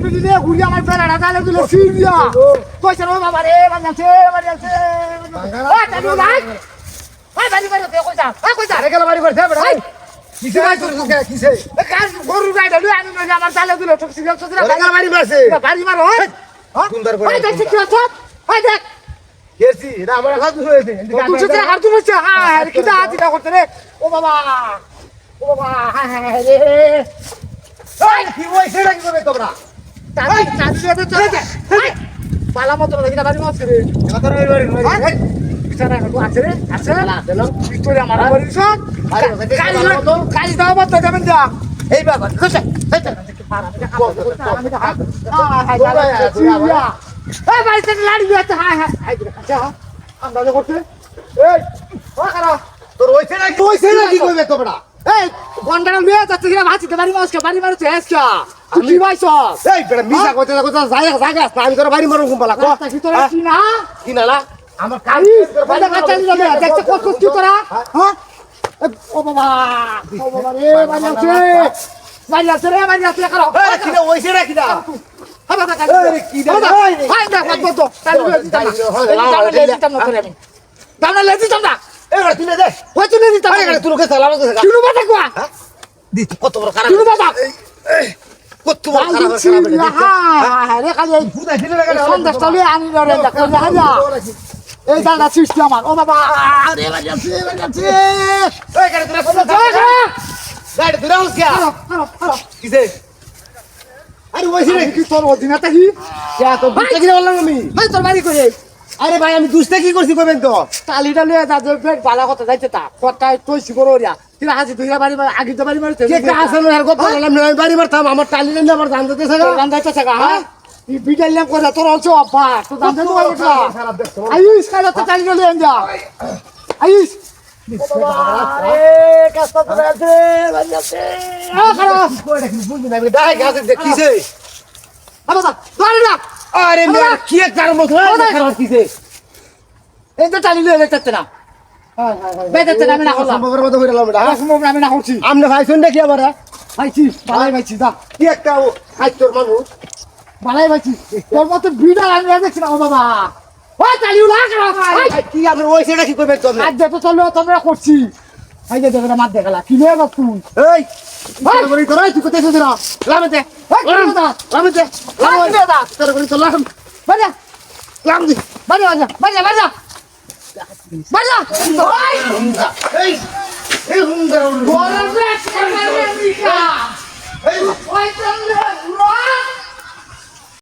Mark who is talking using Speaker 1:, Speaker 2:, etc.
Speaker 1: উঠে দিলে ঘুরি আমার বেড়াটা তাহলে দিলে সিরিয়া কইছে ও বাবা রে বাজাছে বাজাছে ওই তাহলে ভাই ভাই বাড়ি বাড়ি কইছা কইছা
Speaker 2: আরে গেল বাড়ি করে দে বেটা কিসে ভাই তোর কিসে
Speaker 1: কাজ গরু গাইডা লই আমি নইলে আমার তাহলে দিলে ঠকছি গেল
Speaker 2: আরে গেল বাড়ি মারছে
Speaker 1: বাড়ি মারো হ্যাঁ
Speaker 2: সুন্দর করে
Speaker 1: ওই দেখছি কি আছে ওই দেখ
Speaker 2: কেসি এটা আমার হাত হয়েছে
Speaker 1: তুই সেটা আর তুমি হচ্ছে হ্যাঁ কি দা দিটা করতে রে ও বাবা হ্যাঁ হ্যাঁ রে
Speaker 2: এই কি হইছে নাকি করে তোমরা
Speaker 1: তাই চাঁদে তো পালা মতো দেখি না বাড়ি মারছে রে
Speaker 2: এবার বাড়ি মারছে
Speaker 1: বিছানা কত আছে রে আছে দিলাম ভিক্টোরিয়া মারা বাড়ি সব কালি দাও মত যাবেন যা
Speaker 2: এই বাবা কইছে
Speaker 1: এই বাড়িতে লাড়ি দিতে হ্যাঁ হ্যাঁ আচ্ছা আমরা করতে এই ও খারা
Speaker 2: তোর হইছে নাকি কইবে তোমরা
Speaker 1: এই গন্ডার লয়ে যাচ্ছে কি ভাজিতে বাড়ি মারছে বাড়ি মারছে এসকা তুই কি ভাইছ
Speaker 2: এই বেটা মিছা কইতে জায়গা আমি তোর বাড়ি মারুম বলা কো
Speaker 1: কি তোরা কি না
Speaker 2: কি না না আমার
Speaker 1: কালি বাড়ি কাটা নিলে দেখতে কত কি তোরা হ্যাঁ ও বাবা রে বাড়ি আছে রে বাড়ি আছে করো
Speaker 2: এই কি না হইছে নাকি না
Speaker 1: হাবা কাটা
Speaker 2: এই কি দা
Speaker 1: হাই না কত তো তাহলে দিতাম না করে আমি দাম না দিতাম না
Speaker 2: এই বেটা তুই দে
Speaker 1: ওই তুই দিতাম
Speaker 2: আরে তুই লোকে সালাম করে
Speaker 1: কিলো বাবা কোয়া
Speaker 2: দি কত বড় খারাপ
Speaker 1: কিলো বাবা
Speaker 2: কত বড় খারাপ
Speaker 1: হ্যাঁ রে কালি
Speaker 2: বুদা দিলে লাগা
Speaker 1: সন্দেশ তলে আনি রে দেখো হাজা এই দাদা সৃষ্টি আমার ও বাবা রে বাজাছে
Speaker 2: এই গাড়ি তোরা ফোন গাড়ি তোরা হস কি কিসে আরে ওইছে রে
Speaker 1: কি তোর অধীনতা কি
Speaker 2: কে তো বুঝতে কি বললাম আমি
Speaker 1: ভাই তোর বাড়ি করে
Speaker 2: আরে ভাই আমি দুষ্টা কি করছি কইবেন তো
Speaker 1: তালিটা লয়ে যা যে পেট ভালো কথা যাইতে তা কথাই তুই শিখর ওরিয়া তুই হাসি তুই বাড়ি আগে তো বাড়ি মারতে
Speaker 2: কে কা আসলে আর গপ বললাম না আমি বাড়ি মারতাম আমার টালি নেই আমার জান দিতে থাকা
Speaker 1: গান যাইতে থাকা হ্যাঁ এই বিটাইলাম করে তোর অল্প আব্বা তো দাম দেন ওই এটা
Speaker 2: খারাপ দেখছো
Speaker 1: আইস কাল তো তালি লয়ে যা আইস আরে কাস্তা তো আছে বাজাছে খারাপ
Speaker 2: কইটা কি বুঝবি না আমি ডাই গাছে দেখিছে
Speaker 1: আবা ধরে না
Speaker 2: আরে মেয়ে কি এক কারণ মত খারাপ কিছে
Speaker 1: এই তো টালি লয়ে যেতে না বেজাতে আমি না করলাম
Speaker 2: সম্ভবের মতো হইলাম এটা
Speaker 1: সম্ভব আমি না করছি
Speaker 2: আমনে ভাইছুন দেখি আবার
Speaker 1: ভাইছি বালাই ভাইছি দা
Speaker 2: কি একটা খাইতর মানুষ
Speaker 1: বালাই ভাইছি তোর মতো ভিড়া আমি দেখছি না ও বাবা ওই টালি উলা করা ভাই
Speaker 2: কি আপনি ওই সেটা কি করবেন তুমি
Speaker 1: আজ যত চলো তোমরা করছি এই যে দেখো মার দেখালা কি রে বাপ তুই
Speaker 2: এই তোর বড়ি তোরাই তুই কোথায় এসেছিস লামতে লামতে তোর বড়ি তো লাম
Speaker 1: বাজা
Speaker 2: লাম দি
Speaker 1: বাজা বাজা বাজা বাজা ভাই
Speaker 2: এই এই হুঙ্গা
Speaker 1: বড় ব্যাট করে দিকা
Speaker 2: এই
Speaker 1: ওই চলে রোয়া